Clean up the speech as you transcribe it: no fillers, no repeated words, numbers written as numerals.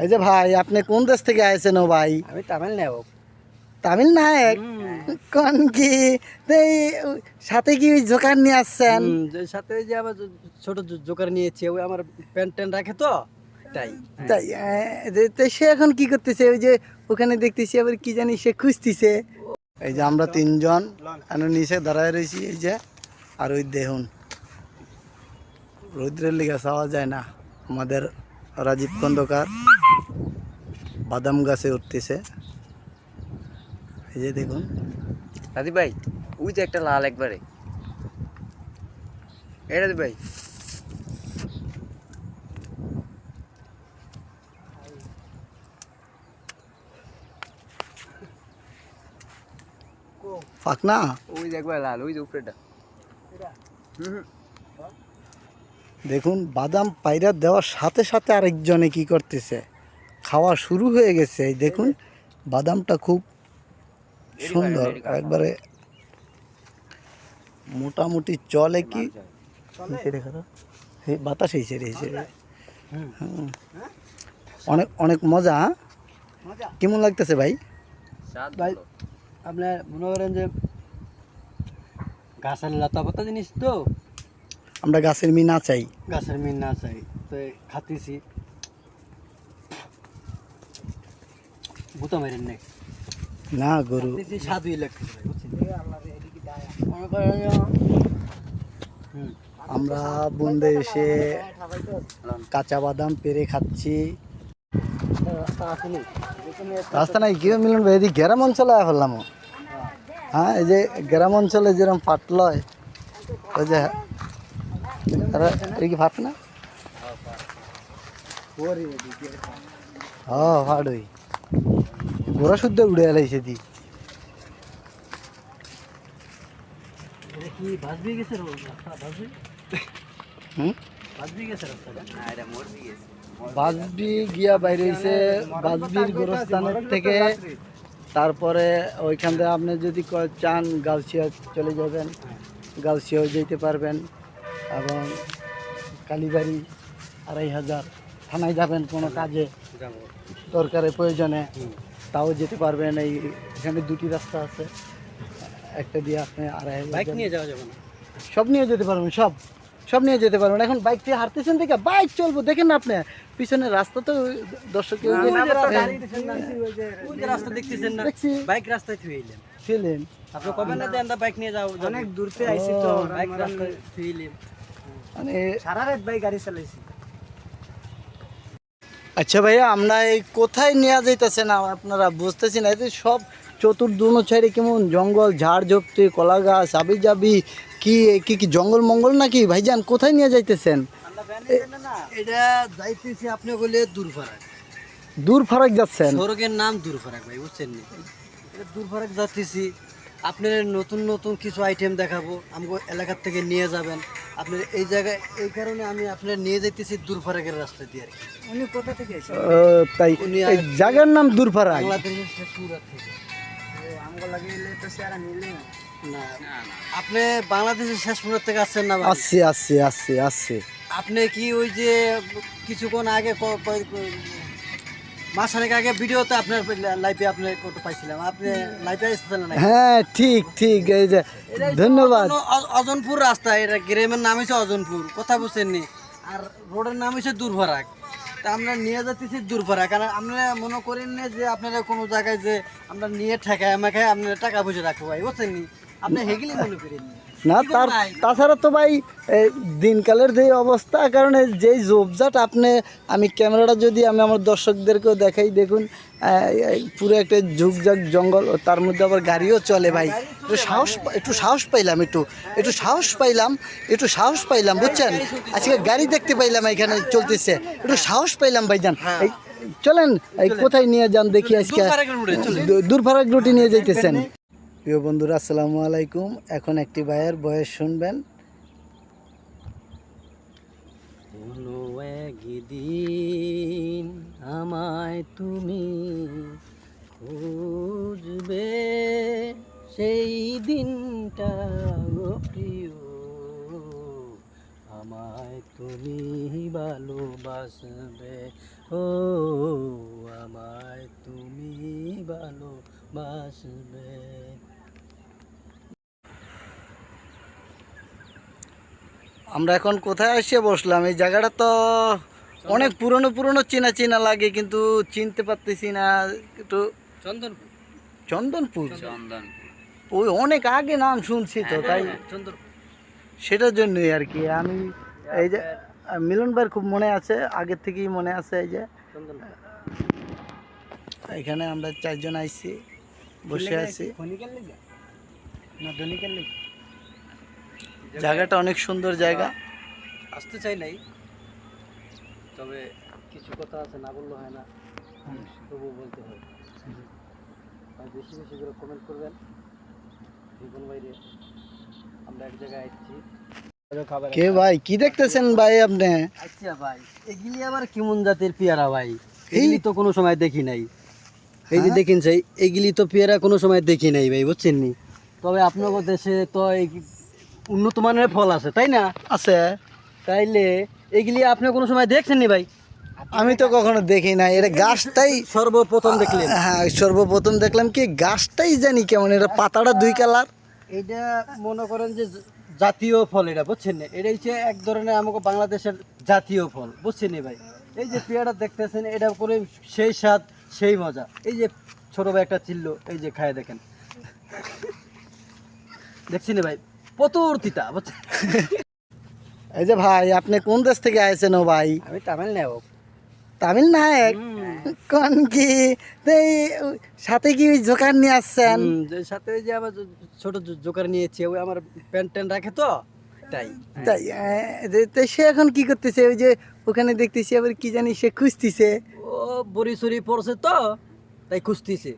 এই যে ভাই আপনি কোন দেশ থেকে আইছেন ও ভাই? আমি তামিল নায়ক। তামিল নায়ক? কোন কি এই সাথে কি জোকার নিয়ে আসছেন? সাথে যে আমার ছোট জোকার নিয়েছে, ওই আমার প্যান্ট ট্যান্ট রাখে তো তাই। তাই তো সে এখন কি করতেছে? ওই যে ওখানে দেখতেছি আবার কি জানি সে খুঁজতেছে। এই যে আমরা তিনজন নিচে দাঁড়ায় রয়েছি, এই যে আর ওই দেখুন রৌদ্রের লিগে চাওয়া যায় না, আমাদের রাজীব খন্দকার বাদাম গাছে উঠতেছে। এই যে দেখুন রাজীব ভাই, ওই যে একটা লাল একবারে, এই রাজীব ভাই। ফাঁকনা ওই যে একবার লাল, ওই যে উপরেটা। দেখুন বাদাম পায়রা দেওয়ার সাথে সাথে আরেকজনে কি করতেছে, খাওয়া শুরু হয়ে গেছে। এই দেখুন বাদামটা খুব সুন্দর একবারে মোটামুটি চলে কি বাতাস ছেড়ে অনেক অনেক মজা। কেমন লাগতেছে ভাই? ভাই আপনার মনে করেন যে গাছের লতা পাতা জিনিস তো, আমরা গাছের মি না চাই, গাছের মিল না চাই তো খাতেছি বুতা মারেন নাই না গরু। স্বাদই লাগতেছে ভাই, বুঝছেন? আমরা বন্ধে এসে কাঁচা বাদাম পেরে খাচ্ছি। রাস্তা নাই কি মিলন ভাই, এদিকে গ্রাম অঞ্চলে ফেললাম। হ্যাঁ এই যে গ্রাম অঞ্চলে যেরকম ফাট লয়, ওই যে কি ফাট না? হ্যাঁ ফাট ওই ঘোড়া শুদ্ধ উড়ে এলাইছে দি। কি বাজবি গেছে বাজবি গিয়া বাইরে হয়েছে বাজবির গোরস্থানের থেকে। তারপরে ওইখান থেকে আপনি যদি চান গালসিয়া চলে যাবেন, গালসিয়াও যেতে পারবেন। এবং কালীবাড়ি 2500 থানায় যাবেন কোনো কাজে দরকারে প্রয়োজনে, তাও যেতে পারবেন। এখানে দুটি রাস্তা আছে, একটা দিয়ে আপনি 2500 বাইক নিয়ে যাওয়া যাবে না, সব নিয়ে যেতে পারবেন, সব নিয়ে যেতে পারবেন। এখন বাইক দিয়ে হাঁটতেছেন দেখে বাইক চলবো, দেখেন না আপনি পিছনের রাস্তা তো দর্শক রাস্তা দেখতেছেন না, বাইক রাস্তায় থুইলেন ছিলেন আপনি কবে না দেন বাইক নিয়ে যাও, অনেক দূরতে আইছি তো বাইক রাস্তায় থুইলেন, মানে সারা রাত বাইক গাড়ি চালাইছি। আচ্ছা ভাইয়া, আমরা এই কোথায় নিয়ে যাইতেছেন আপনারা বুঝতেছি না? এই সব চতুর্দুনো ছাইড়ে কেমন জঙ্গল, ঝাড় ঝোপতে, কলা গাছ, আবি যাবি কি কি কি জঙ্গল মঙ্গল নাকি ভাইজান? কোথায় নিয়ে যাইতেছেন? এটা যাইতেছি আপনি বলে দূরফারাক। দূর ফারাক যাচ্ছেন? সড়কের নাম দূরফারাক ভাই, বুঝছেন নি? এটা দূরফারাক যাচ্ছি, আপনার নতুন নতুন কিছু আইটেম দেখাবো, আমাকে এলাকার থেকে নিয়ে যাবেন আপনার এই জায়গায়। এই কারণে আমি আপনার নিয়ে যাইতেছি দূরফারাকের রাস্তা দিয়ে আর কি। উনি কোথা থেকে এসেছেন? তাই এই জায়গার নাম দূর ফারাক? বাংলাদেশের শেষ মুরাদ থেকে। আমগো লাগিয়ে তো সারা নিলে না, আপনি বাংলাদেশের শেষ মুরাদ থেকে আসছেন না? আসছে। আপনি কি ওই যে কিছুক্ষণ আগে মাসখানেক আগে ভিডিওতে আপনার লাইভে আপনার কত পাইছিলাম, আপনি লাইভে এসেছেন না? হ্যাঁ ঠিক এই যে ধন্যবাদ। অজনপুর রাস্তা, এটা গ্রামের নাম হচ্ছে অজনপুর, কথা বুঝছেন নি? আর রোডের নাম হচ্ছে দূরফারাক। তা আমরা নিয়ে যাচ্ছি দূরফারাক, কারণ আপনারা মনে করেন না যে আপনারা কোনো জায়গায় যে আমরা নিয়ে ঠেকায় আমাখায় আপনারা টাকা পয়সা রাখবো ভাই, বুঝছেন নি? আপনি হেগিলি মনে করেন না। তাছাড়া তো ভাই দিনকালের যে অবস্থা, কারণে যেই জবজাট আমি ক্যামেরাটা যদি আমি আমার দর্শকদেরকেও দেখাই, দেখুন পুরো একটা ঝুকঝাক জঙ্গল, তার মধ্যে আবার গাড়িও চলে ভাই। একটু সাহস পাইলাম বুঝছেন? আজকে গাড়ি দেখতে পাইলাম এখানে চলতেছে, একটু সাহস পাইলাম ভাইজান। চলেন কোথায় নিয়ে যান দেখি আজকে? দূরফারাক রুটে নিয়ে যাইতেছেন। প্রিয় বন্ধুরা আসসালামু আলাইকুম। এখন একটি ভাইয়ের বয়স শুনবেন। কোনো একদিন আমায় তুমি খুঁজবে, সেই দিনটা গো প্রিয় আমায় তুমি ভালোবাসবে, ও আমায় তুমি ভালোবাসবে। আমরা এখন কোথায় এসে বসলাম? এই জায়গাটা তো অনেক পুরনো পুরনো চেনা চেনা লাগে, কিন্তু চিনতে পারতেছি না। একটু চন্দনপুর। চন্দনপুর, চন্দনপুর। ওই অনেক আগে নাম শুনছি তো, তাই চন্দনপুর। সেটার জন্যই আর কি। আমি এই যে মিলন ভাইয়ের খুব মনে আছে, আগের থেকেই মনে আছে। এই যে চন্দনপুর। এখানে আমরা চারজন আইছি, বসে আছি। খনিকের লেগে না ধনিকের লেগে জায়গাটা অনেক সুন্দর জায়গা। আসতে চাই নাই, তবে কিছু কথা আছে না বললে হয় না, তবু বলতে হয়। আর বেশি বেশি করে কমেন্ট করবেন। জীবন বাইরে আমরা এক জায়গায় আসছি খাবার। কে ভাই, কি দেখতেছেন ভাই আপনি? আচ্ছা ভাই, এগুলি আবার কেমন জাতের পেয়ারা ভাই? এগুলি তো কোনো সময় দেখি নাই। এই যে দেখেন সেই এগুলি তো পেয়ারা কোনো সময় দেখি নাই ভাই, বুঝছেন নি? তবে আপনাদের দেশে তো এই উন্নত মানের ফল আছে, তাই না? আছে। তাইলে এগুলি আপনি কোনো সময় দেখছেন নি ভাই? আমি তো কখনো দেখি না। এটা গাছটাই সর্বপ্রথম দেখলেন? হ্যাঁ, সর্বপ্রথম দেখলাম। কি গাছটাই জানি কেমন, এটা পাতাটা দুই কালার। এটা মনে করেন যে জাতীয় ফল, এটা বুঝছেন না? এটা হচ্ছে এক ধরনের আমাকে বাংলাদেশের জাতীয় ফল, বুঝছেন নি ভাই? এই যে পেয়ারা দেখতেছেন, এটা করে সেই স্বাদ সেই মজা। এই যে ছোট ভাই একটা চিল্লো, এই যে খায় দেখেন, দেখছেন ভাই প্রচুর তিতা, বুঝছেন? এই যে ভাই, আপনি কোন দেশ থেকে আইছেন? ও ভাই, আমি তামিল নেব। তামিল নায়ক কোন কি? তো এই সাথে কি ওই জোকার নিয়ে আসছেন? সাথে ওই যে আবার ছোট জোকার নিয়েছি, ওই আমার প্যান্ট ট্যান্ট রাখে তো, তাই। তাই তো সে এখন কি করতেছে? ওই যে ওখানে দেখতেছি আবার কি জানি সে খুঁজতেছে। ও বড়ি সরি পড়ছে তো, তাই খুঁজতেছে।